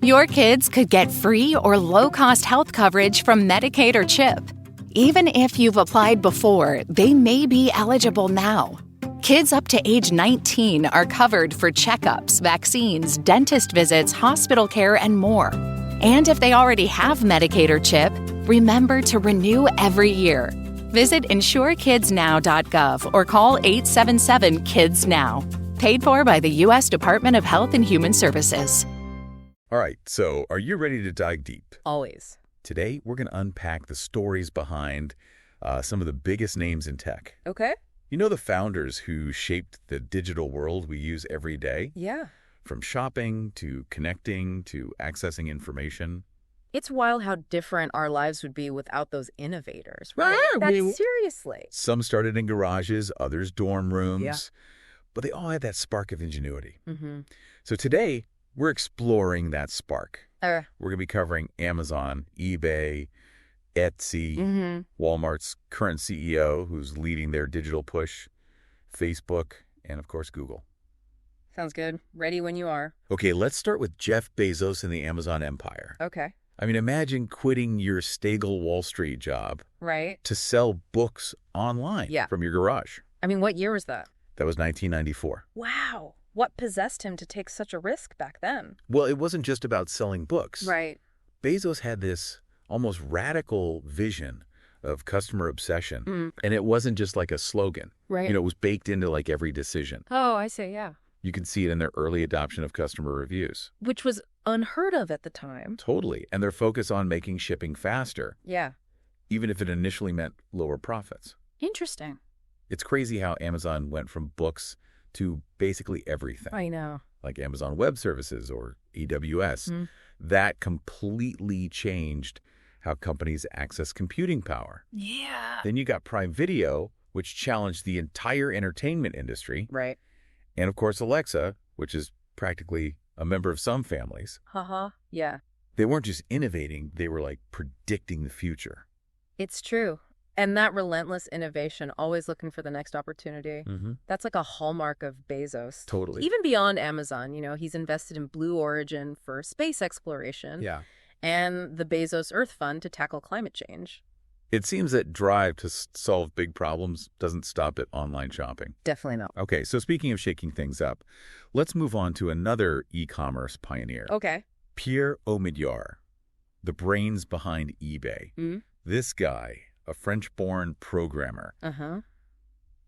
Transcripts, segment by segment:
Your kids could get free or low-cost health coverage from Medicaid or CHIP. Even if you've applied before, they may be eligible now. Kids up to age 19 are covered for checkups, vaccines, dentist visits, hospital care, and more. And if they already have Medicaid or CHIP, remember to renew every year. Visit insurekidsnow.gov or call 877-KIDS-NOW. Paid for by the U.S. Department of Health and Human Services. All right, so are you ready to dive deep? Always. Today, we're going to unpack the stories behind some of the biggest names in tech. Okay. You know the founders who shaped the digital world we use every day? Yeah. From shopping to connecting to accessing information. It's wild how different our lives would be without those innovators, right? Seriously. Some started in garages, others dorm rooms. Yeah. But they all had that spark of ingenuity. Mm-hmm. So today, we're exploring that spark. Uh, We're going to be covering Amazon, eBay, Etsy, mm-hmm. Walmart's current CEO, who's leading their digital push, Facebook, and of course, Google. Sounds good. Ready when you are. Okay, let's start with Jeff Bezos and the Amazon empire. Okay. I mean, imagine quitting your stagel Wall Street job Right. to sell books online from your garage. I mean, what year was that? That was 1994. Wow. What possessed him to take such a risk back then? Well, it wasn't just about selling books. Right. Bezos had this almost radical vision of customer obsession. And it wasn't just like a slogan. Right. You know, it was baked into like every decision. Oh, I see, yeah. You can see it in their early adoption of customer reviews. Which was unheard of at the time. Totally. And their focus on making shipping faster, Yeah. even if it initially meant lower profits. Interesting. It's crazy how Amazon went from books to basically everything. I know. Like Amazon Web Services or AWS. That completely changed how companies access computing power. Yeah. Then you got Prime Video, which challenged the entire entertainment industry. Right. And of course, Alexa, which is practically a member of some families. Haha. Yeah. They weren't just innovating, they were like predicting the future. It's true. And that relentless innovation, always looking for the next opportunity. That's like a hallmark of Bezos. Totally. Even beyond Amazon, you know, he's invested in Blue Origin for space exploration. Yeah. And the Bezos Earth Fund to tackle climate change. It seems that drive to solve big problems doesn't stop at online shopping. Definitely not. Okay, so speaking of shaking things up, let's move on to another e-commerce pioneer. Okay. Pierre Omidyar, the brains behind eBay. This guy, a French-born programmer,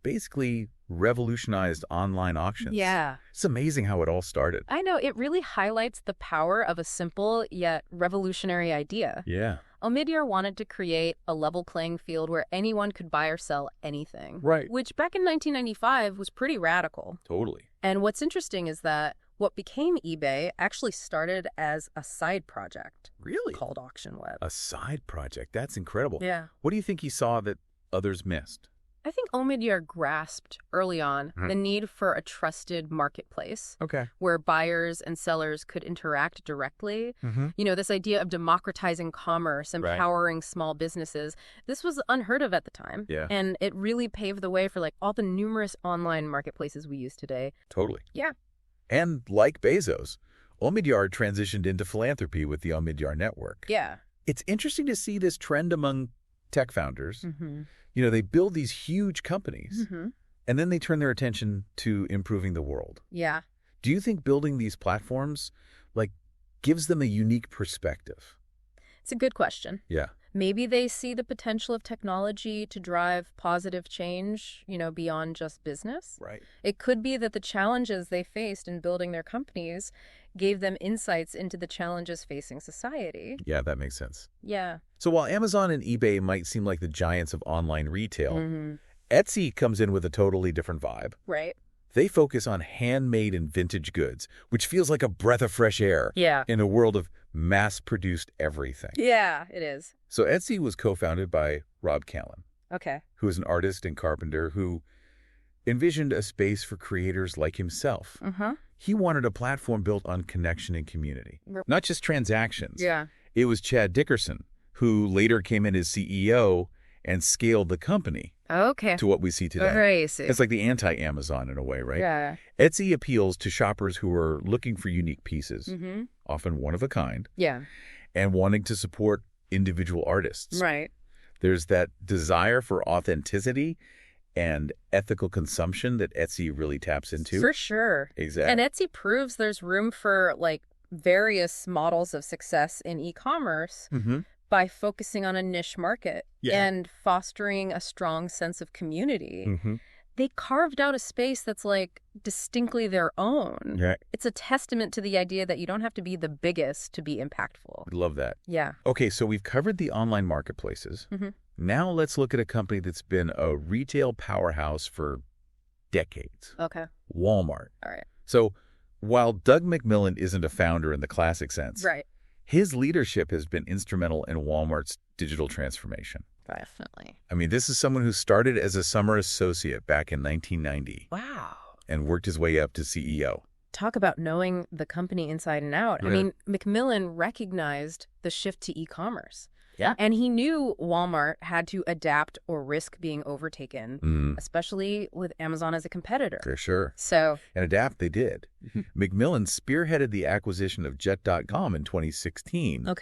basically revolutionized online auctions. Yeah. It's amazing how it all started. I know. It really highlights the power of a simple yet revolutionary idea. Yeah. Omidyar wanted to create a level playing field where anyone could buy or sell anything. Right. Which back in 1995 was pretty radical. Totally. And what's interesting is that what became eBay actually started as a side project. Really? Called Auction Web. A side project. That's incredible. Yeah. What do you think he saw that others missed? I think Omidyar grasped early on the need for a trusted marketplace where buyers and sellers could interact directly. You know, this idea of democratizing commerce, empowering small businesses, this was unheard of at the time. Yeah. And it really paved the way for like all the numerous online marketplaces we use today. Totally. Yeah. And like Bezos, Omidyar transitioned into philanthropy with the Omidyar Network. Yeah. It's interesting to see this trend among tech founders. You know, they build these huge companies, and then they turn their attention to improving the world. Yeah. Do you think building these platforms, like, gives them a unique perspective? It's a good question. Yeah. Maybe they see the potential of technology to drive positive change, you know, beyond just business. Right. It could be that the challenges they faced in building their companies gave them insights into the challenges facing society. Yeah, that makes sense. Yeah. So while Amazon and eBay might seem like the giants of online retail, Etsy comes in with a totally different vibe. Right. They focus on handmade and vintage goods, which feels like a breath of fresh air in a world of mass-produced everything. Yeah, it is. So Etsy was co-founded by Rob Callen, Okay. who is an artist and carpenter who envisioned a space for creators like himself. He wanted a platform built on connection and community, not just transactions. Yeah. It was Chad Dickerson, who later came in as CEO and scaled the company to what we see today. Very easy. It's like the anti-Amazon in a way, right? Yeah. Etsy appeals to shoppers who are looking for unique pieces, often one of a kind, and wanting to support individual artists. Right. There's that desire for authenticity and ethical consumption that Etsy really taps into. For sure. Exactly. And Etsy proves there's room for like various models of success in e-commerce by focusing on a niche market and fostering a strong sense of community. They carved out a space that's like distinctly their own. Yeah. It's a testament to the idea that you don't have to be the biggest to be impactful. I love that. Yeah. Okay, so we've covered the online marketplaces. Now let's look at a company that's been a retail powerhouse for decades. Okay. Walmart. All right. So while Doug McMillon isn't a founder in the classic sense, his leadership has been instrumental in Walmart's digital transformation. Definitely. I mean, this is someone who started as a summer associate back in 1990. Wow. And worked his way up to CEO. Talk about knowing the company inside and out. I mean, McMillan recognized the shift to e-commerce. Yeah. And he knew Walmart had to adapt or risk being overtaken, especially with Amazon as a competitor. For sure. So. And adapt they did. McMillan spearheaded the acquisition of Jet.com in 2016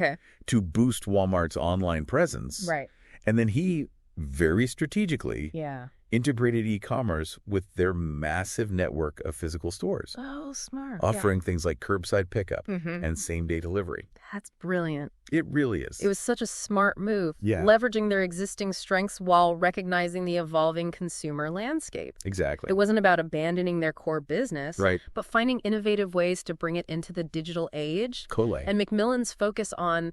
to boost Walmart's online presence. Right. And then he, very strategically, integrated e-commerce with their massive network of physical stores. Oh, smart. Offering things like curbside pickup and same-day delivery. That's brilliant. It really is. It was such a smart move, Yeah. leveraging their existing strengths while recognizing the evolving consumer landscape. Exactly. It wasn't about abandoning their core business, Right. but finding innovative ways to bring it into the digital age. Cool. And McMillan's focus on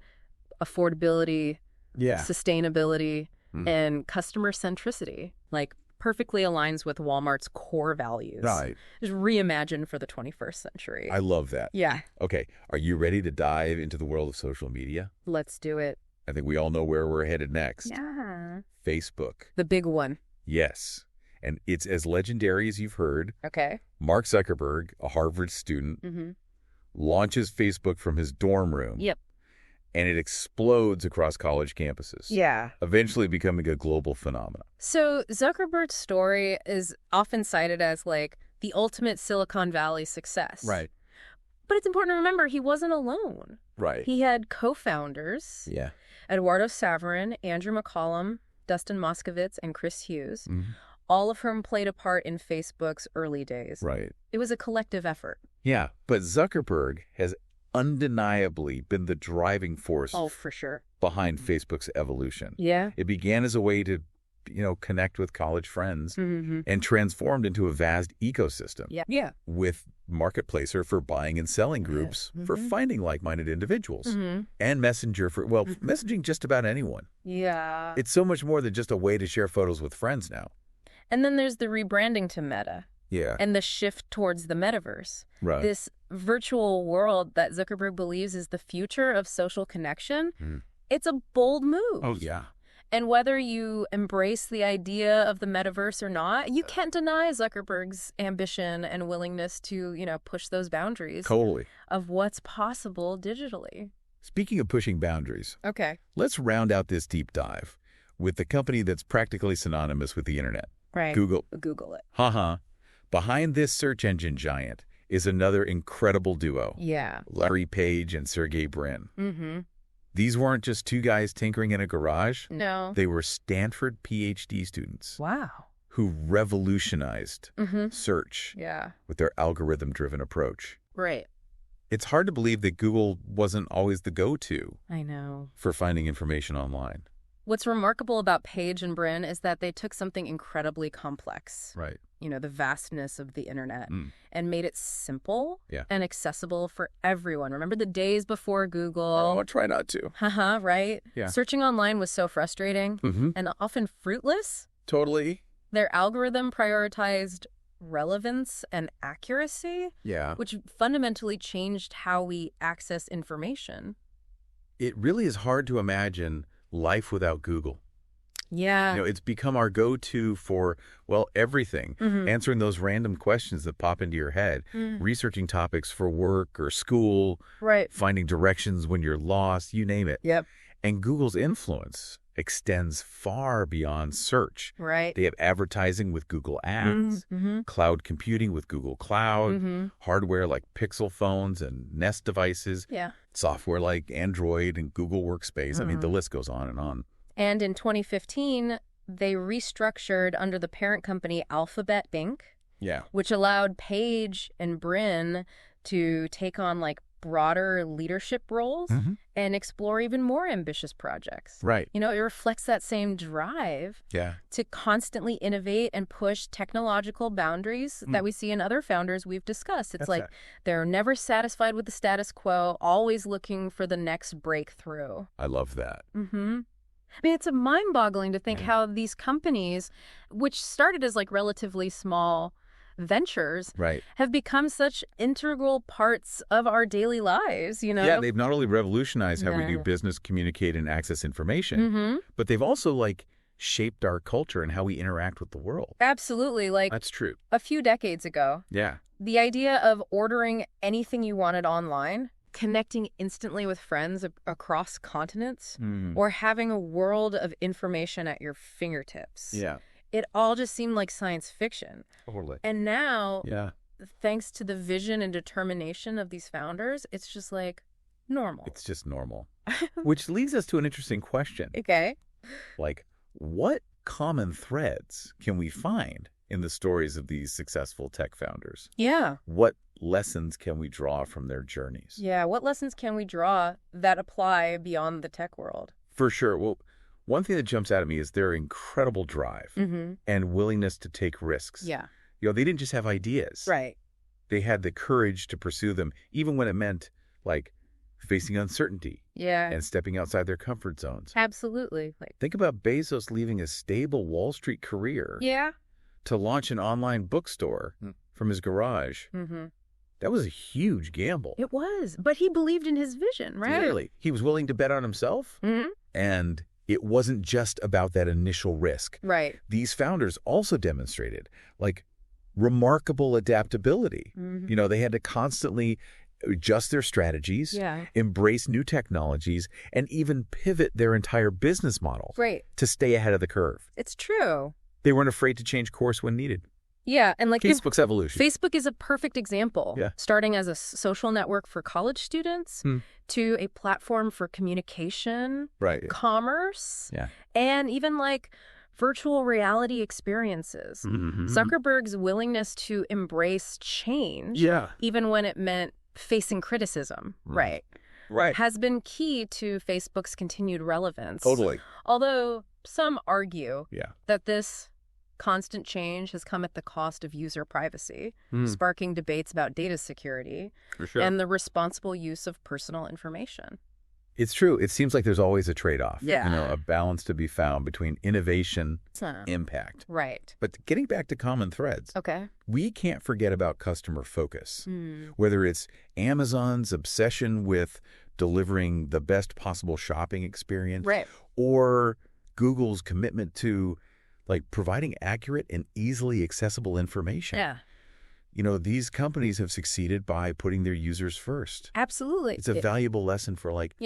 affordability, sustainability, and customer centricity, like, perfectly aligns with Walmart's core values. Right. Just reimagined for the 21st century. I love that. Yeah. Okay, are you ready to dive into the world of social media? Let's do it. I think we all know where we're headed next. Yeah. Facebook. The big one. Yes. And it's as legendary as you've heard. Okay. Mark Zuckerberg, a Harvard student, launches Facebook from his dorm room. Yep. And it explodes across college campuses. Yeah. Eventually becoming a global phenomenon. So Zuckerberg's story is often cited as like the ultimate Silicon Valley success. Right. But it's important to remember he wasn't alone. Right. He had co-founders, Eduardo Saverin, Andrew McCollum, Dustin Moskovitz, and Chris Hughes, all of whom played a part in Facebook's early days. Right. It was a collective effort. Yeah, but Zuckerberg has undeniably been the driving force for sure behind Facebook's evolution. Yeah. It began as a way to, connect with college friends and transformed into a vast ecosystem. Yeah. With Marketplacer for buying and selling groups for finding like-minded individuals and Messenger for, messaging just about anyone. Yeah. It's so much more than just a way to share photos with friends now. And then there's the rebranding to Meta. Yeah. And the shift towards the metaverse. Right. This virtual world that Zuckerberg believes is the future of social connection. It's a bold move. Oh, yeah. And whether you embrace the idea of the metaverse or not, you can't deny Zuckerberg's ambition and willingness to, push those boundaries of what's possible digitally. Speaking of pushing boundaries, let's round out this deep dive with the company that's practically synonymous with the internet. Right. Google. Google it. Behind this search engine giant is another incredible duo. Yeah. Larry Page and Sergey Brin. These weren't just two guys tinkering in a garage. No. They were Stanford PhD students. Wow. Who revolutionized search with their algorithm-driven approach. Right. It's hard to believe that Google wasn't always the go-to. I know. For finding information online. What's remarkable about Page and Brin is that they took something incredibly complex. Right. The vastness of the internet and made it simple Yeah. and accessible for everyone. Remember the days before Google? Oh, try not to. Right? Yeah. Searching online was so frustrating and often fruitless. Totally. Their algorithm prioritized relevance and accuracy, which fundamentally changed how we access information. It really is hard to imagine life without Google. Yeah. It's become our go-to for, everything. Answering those random questions that pop into your head, researching topics for work or school, right? Finding directions when you're lost, you name it. Yep. And Google's influence extends far beyond search. Right. They have advertising with Google Ads, cloud computing with Google Cloud, hardware like Pixel phones and Nest devices, software like Android and Google Workspace. I mean, the list goes on and on. And in 2015, they restructured under the parent company Alphabet Inc., which allowed Page and Brin to take on like broader leadership roles and explore even more ambitious projects. Right. You know, it reflects that same drive to constantly innovate and push technological boundaries that we see in other founders we've discussed. It's they're never satisfied with the status quo, always looking for the next breakthrough. I love that. I mean, it's mind-boggling to think how these companies, which started as like relatively small ventures, have become such integral parts of our daily lives, you know? Yeah, they've not only revolutionized how we do business, communicate, and access information, but they've also, like, shaped our culture and how we interact with the world. Absolutely. Like, that's true. A few decades ago, the idea of ordering anything you wanted online, connecting instantly with friends across continents, or having a world of information at your fingertips. It all just seemed like science fiction. Totally. And now, thanks to the vision and determination of these founders, it's just like normal. It's just normal. Which leads us to an interesting question. Okay. Like, what common threads can we find in the stories of these successful tech founders? Yeah. What lessons can we draw from their journeys? Yeah. What lessons can we draw that apply beyond the tech world? For sure. Well, one thing that jumps out at me is their incredible drive and willingness to take risks. Yeah. You know, they didn't just have ideas. Right. They had the courage to pursue them, even when it meant, like, facing uncertainty. And stepping outside their comfort zones. Absolutely. Like, think about Bezos leaving a stable Wall Street career to launch an online bookstore from his garage. That was a huge gamble. It was. But he believed in his vision, right? Clearly. He was willing to bet on himself. And it wasn't just about that initial risk. Right. These founders also demonstrated, like, remarkable adaptability. You know, they had to constantly adjust their strategies, embrace new technologies, and even pivot their entire business model to stay ahead of the curve. It's true. They weren't afraid to change course when needed. Yeah, and like Facebook's evolution. Facebook is a perfect example. Starting as a social network for college students to a platform for communication, commerce, and even like virtual reality experiences. Zuckerberg's willingness to embrace change, even when it meant facing criticism, has been key to Facebook's continued relevance. Totally. Although some argue that this constant change has come at the cost of user privacy, sparking debates about data security and the responsible use of personal information. It's true. It seems like there's always a trade-off. You know, a balance to be found between innovation, impact. But getting back to common threads, we can't forget about customer focus. Whether it's Amazon's obsession with delivering the best possible shopping experience, or Google's commitment to, like, providing accurate and easily accessible information. You know, these companies have succeeded by putting their users first. Absolutely. It's a valuable lesson for, like,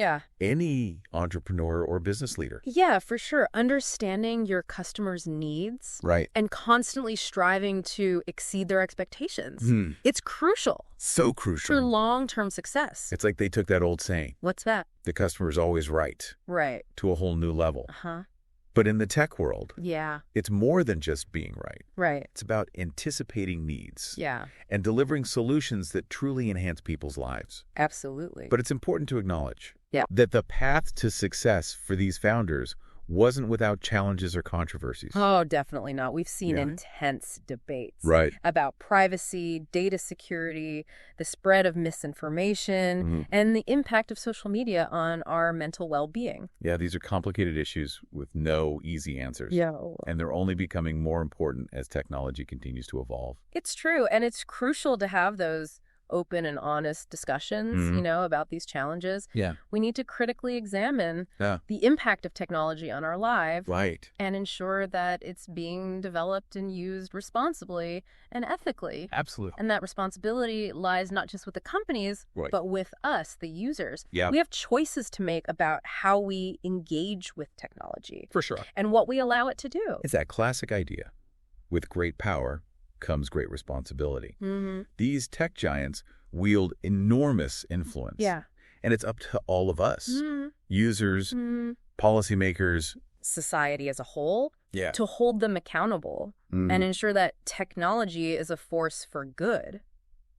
any entrepreneur or business leader. Yeah, for sure. Understanding your customers' needs and constantly striving to exceed their expectations. It's crucial. So crucial. For long-term success. It's like they took that old saying. What's that? The customer's always right. To a whole new level. But in the tech world, it's more than just being right. It's about anticipating needs. And delivering solutions that truly enhance people's lives. Absolutely. But it's important to acknowledge that the path to success for these founders wasn't without challenges or controversies. Oh, definitely not. We've seen intense debates about privacy, data security, the spread of misinformation, and the impact of social media on our mental well-being. Yeah, these are complicated issues with no easy answers. And they're only becoming more important as technology continues to evolve. It's true. And it's crucial to have those open and honest discussions, about these challenges. Yeah. We need to critically examine the impact of technology on our lives. Right. And ensure that it's being developed and used responsibly and ethically. Absolutely. And that responsibility lies not just with the companies, but with us, the users. Yeah. We have choices to make about how we engage with technology. For sure. And what we allow it to do. It's that classic idea. With great power comes great responsibility. Mm-hmm. These tech giants wield enormous influence. Yeah. And it's up to all of us, users, policymakers, society as a whole, yeah, to hold them accountable and ensure that technology is a force for good.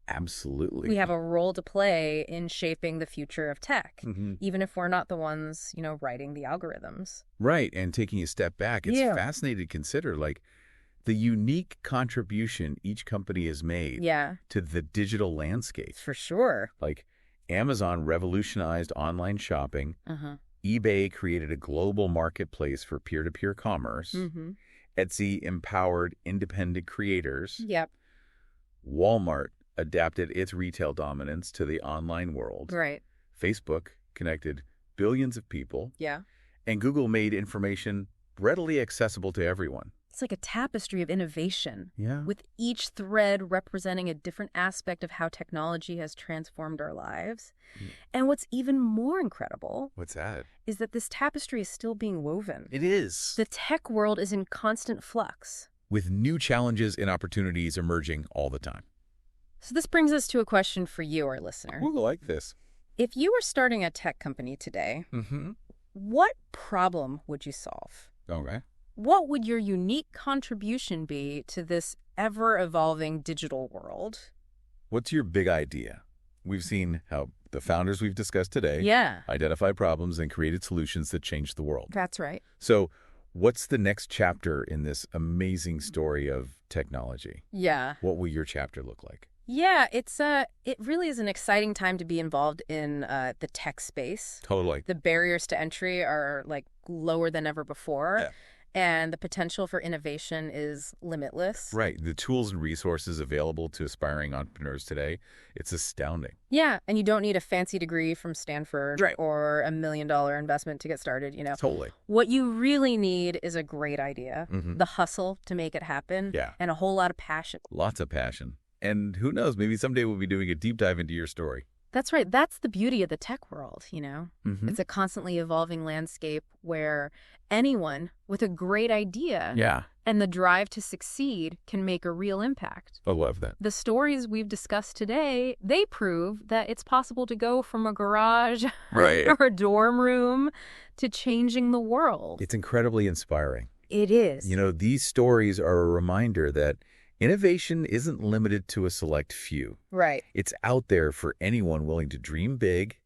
Absolutely. We have a role to play in shaping the future of tech, even if we're not the ones, writing the algorithms. Right. And taking a step back, it's fascinating to consider, like, the unique contribution each company has made to the digital landscape. For sure. Like, Amazon revolutionized online shopping. eBay created a global marketplace for peer-to-peer commerce. Etsy empowered independent creators. Yep. Walmart adapted its retail dominance to the online world. Right. Facebook connected billions of people. Yeah. And Google made information readily accessible to everyone. It's like a tapestry of innovation. Yeah. With each thread representing a different aspect of how technology has transformed our lives. And what's even more incredible... What's that? ...is that this tapestry is still being woven. It is. The tech world is in constant flux. With new challenges and opportunities emerging all the time. So this brings us to a question for you, our listener. Ooh, I like this. If you were starting a tech company today, what problem would you solve? Okay. What would your unique contribution be to this ever-evolving digital world? What's your big idea? We've seen how the founders we've discussed today identified problems and created solutions that changed the world. That's right. So what's the next chapter in this amazing story of technology? Yeah. What will your chapter look like? Yeah, it really is an exciting time to be involved in the tech space. Totally. The barriers to entry are like lower than ever before. Yeah. And the potential for innovation is limitless. Right. The tools and resources available to aspiring entrepreneurs today, it's astounding. Yeah. And you don't need a fancy degree from Stanford or $1 million investment to get started, Totally. What you really need is a great idea, the hustle to make it happen, and a whole lot of passion. Lots of passion. And who knows, maybe someday we'll be doing a deep dive into your story. That's right. That's the beauty of the tech world, It's a constantly evolving landscape where anyone with a great idea and the drive to succeed can make a real impact. I love that. The stories we've discussed today, they prove that it's possible to go from a garage or a dorm room to changing the world. It's incredibly inspiring. It is. These stories are a reminder that innovation isn't limited to a select few. Right. It's out there for anyone willing to dream big,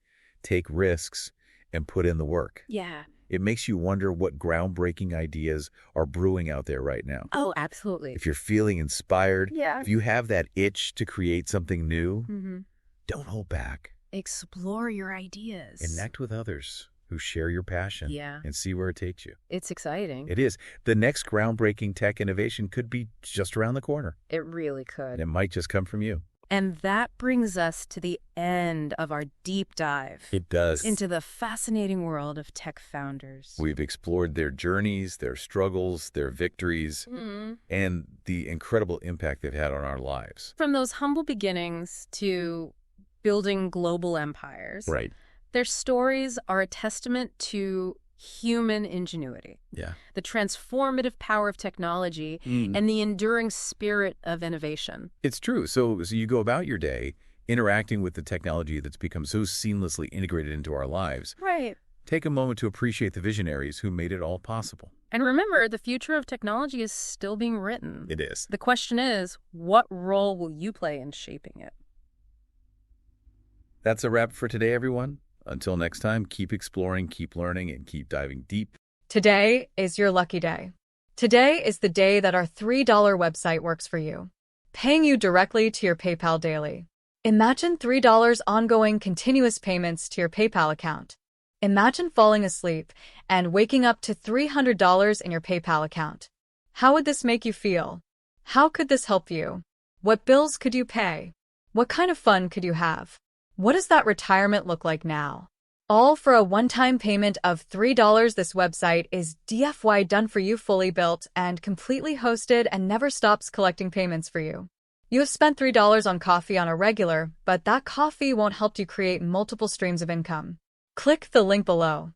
take risks, and put in the work. Yeah. It makes you wonder what groundbreaking ideas are brewing out there right now. Oh, absolutely. If you're feeling inspired, if you have that itch to create something new, don't hold back. Explore your ideas. Connect with others who share your passion and see where it takes you. It's exciting. It is. The next groundbreaking tech innovation could be just around the corner. It really could. And it might just come from you. And that brings us to the end of our deep dive. It does. Into the fascinating world of tech founders. We've explored their journeys, their struggles, their victories, and the incredible impact they've had on our lives. From those humble beginnings to building global empires. Right. Their stories are a testament to human ingenuity. Yeah. The transformative power of technology and the enduring spirit of innovation. It's true. So you go about your day interacting with the technology that's become so seamlessly integrated into our lives. Right. Take a moment to appreciate the visionaries who made it all possible. And remember, the future of technology is still being written. It is. The question is, what role will you play in shaping it? That's a wrap for today, everyone. Until next time, keep exploring, keep learning, and keep diving deep. Today is your lucky day. Today is the day that our $3 website works for you, paying you directly to your PayPal daily. Imagine $3 ongoing continuous payments to your PayPal account. Imagine falling asleep and waking up to $300 in your PayPal account. How would this make you feel? How could this help you? What bills could you pay? What kind of fun could you have? What does that retirement look like now? All for a one-time payment of $3. This website is DFY done for you, fully built and completely hosted, and never stops collecting payments for you. You have spent $3 on coffee on a regular, but that coffee won't help you create multiple streams of income. Click the link below.